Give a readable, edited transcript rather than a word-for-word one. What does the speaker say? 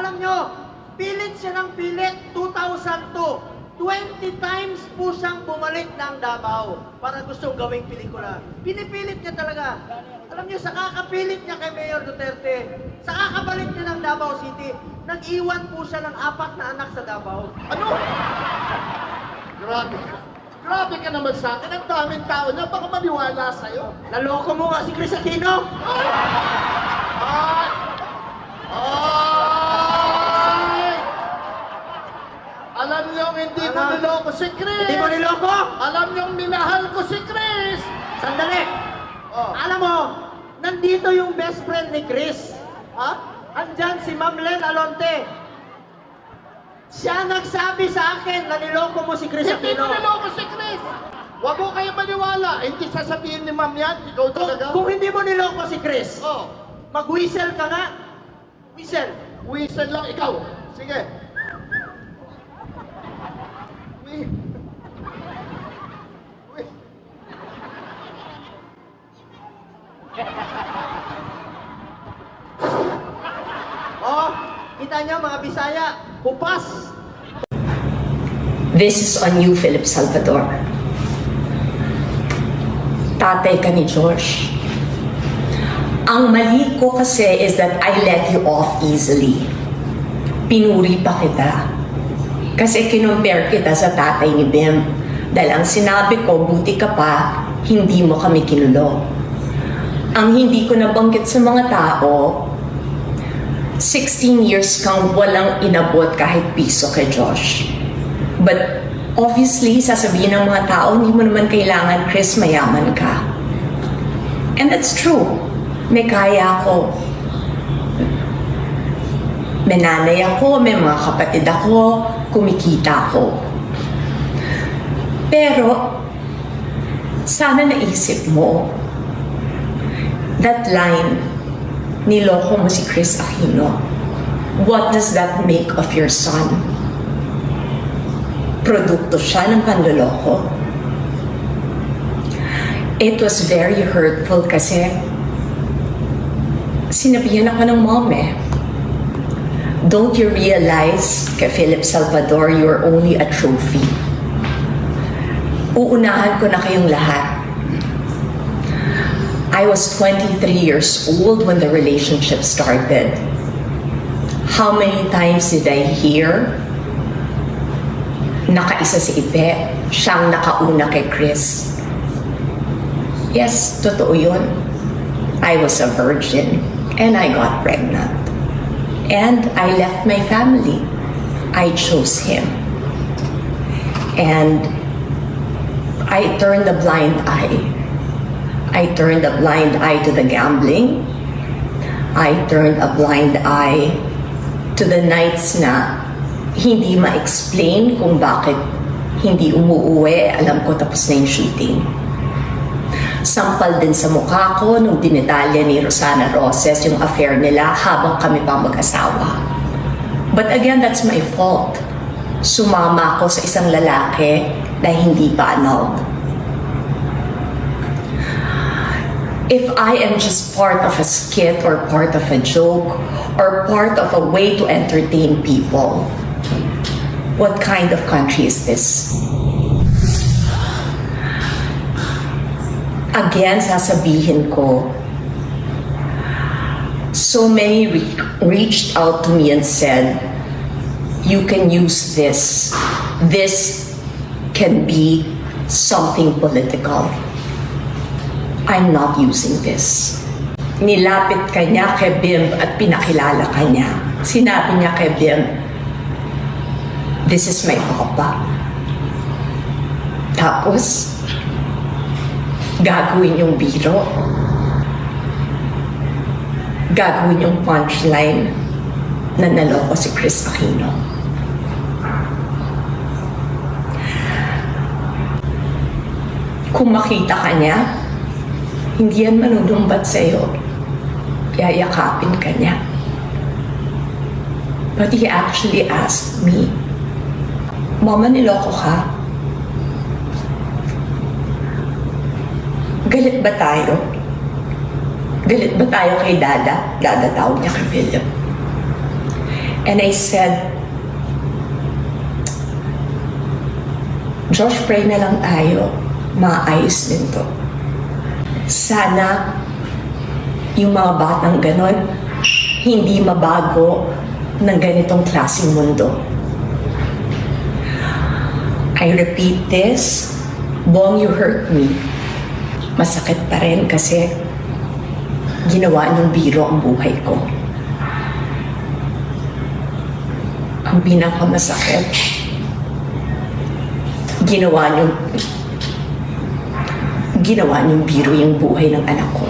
Alam nyo, pilit siya ng pilit, 2002. 20 times po siyang bumalik ng Davao para gustong gawing pelikula. Pinipilit niya talaga. Alam niyo, sa kakapilit niya kay Mayor Duterte, sa kakabalik niya ng Davao City, nag-iwan po siya ng 4 na anak sa Davao. Ano? Grabe. Grabe ka naman sa akin. Ang daming tao na baka maniwala sa'yo. Naloko mo nga si Chris Aquino? Ay! Ay! Alam niyong hindi ko Ano? niloko si Chris! Hindi mo niloko? Alam niyong minahal ko si Chris! Sandali! Oh. Alam mo, nandito yung best friend ni Chris. Ha? Andyan si Ma'am Len Alonte. Siya nagsabi sa akin na niloko mo si Chris Hindi ko Aquino. niloko si Chris! Huwag mo kayo maniwala. Hindi sasabihin ni Ma'am yan. Ikaw talaga. Kung hindi mo niloko si Chris, Oh. mag-whistle ka nga. Whistle. Whistle lang ikaw. Sige. Wi- Wi- Oh, kita niyo mga Bisaya, hupas. This is on you, Philip Salvador. Tatay ka ni George. Ang mali ko kasi is that I let you off easily. Pinuri pa kita. Kasi kinumpare kita sa tatay ni Bim. Dahil ang sinabi ko, buti ka pa, hindi mo kami kinulo. Ang hindi ko nabanggit sa mga tao, 16 years kang walang inabot kahit piso kay Josh. But obviously, sasabihin ng mga tao, hindi mo naman kailangan, Chris, mayaman ka. And that's true. May kaya ako. May nanay ako, may mga kapatid ako, kumikita ako. Pero, sana naisip mo, that line, niloko mo si Chris Aquino. What does that make of your son? Produkto siya ng panloloko. It was very hurtful kasi sinabihan ako ng mom eh. Don't you realize, kay Philip Salvador, you're only a trophy. Uunahan ko na kayong lahat. I was 23 years old when the relationship started. How many times did I hear? Nakaisa si Ipe, siyang nakauna kay Chris. Yes, totoo yun. I was a virgin and I got pregnant. And I left my family. I chose him. And I turned a blind eye. I turned a blind eye to the gambling. I turned a blind eye to the nights na hindi ma-explain kung bakit hindi umuuwi. Alam ko tapos na yung shooting. Sampal din sa mukha ko nung dinetalya ni Rosana Roses yung affair nila habang kami pa mag-asawa. But again, that's my fault. Sumama ako sa isang lalaki na hindi pa annulled. If I am just part of a skit or part of a joke or part of a way to entertain people, what kind of country is this? Again, sasabihin ko, so many reached out to me and said, you can use this. This can be something political. I'm not using this. Nilapit ka niya kay Bim at pinakilala ka niya. Sinabi niya kay Bim, this is my papa. Tapos, gagawin yung biro. Gagawin yung punchline na naloko si Chris Aquino. Kung makita ka niya, hindi yan manunumbat sa'yo. Yayakapin ka niya. But he actually asked me, Mama, niloko ka? Galit ba tayo? Galit ba tayo kay Dada? Dada tawag niya kay Philip. And I said, Josh, pray na lang tayo. Maayos din to. Sana yung mga batang ganon, hindi mabago ng ganitong klaseng mundo. I repeat this, Bong, you hurt me. Masakit pa rin kasi ginawa niyong biro ang buhay ko. Ang pinakamasakit, ginawa niyong biro yung buhay ng anak ko.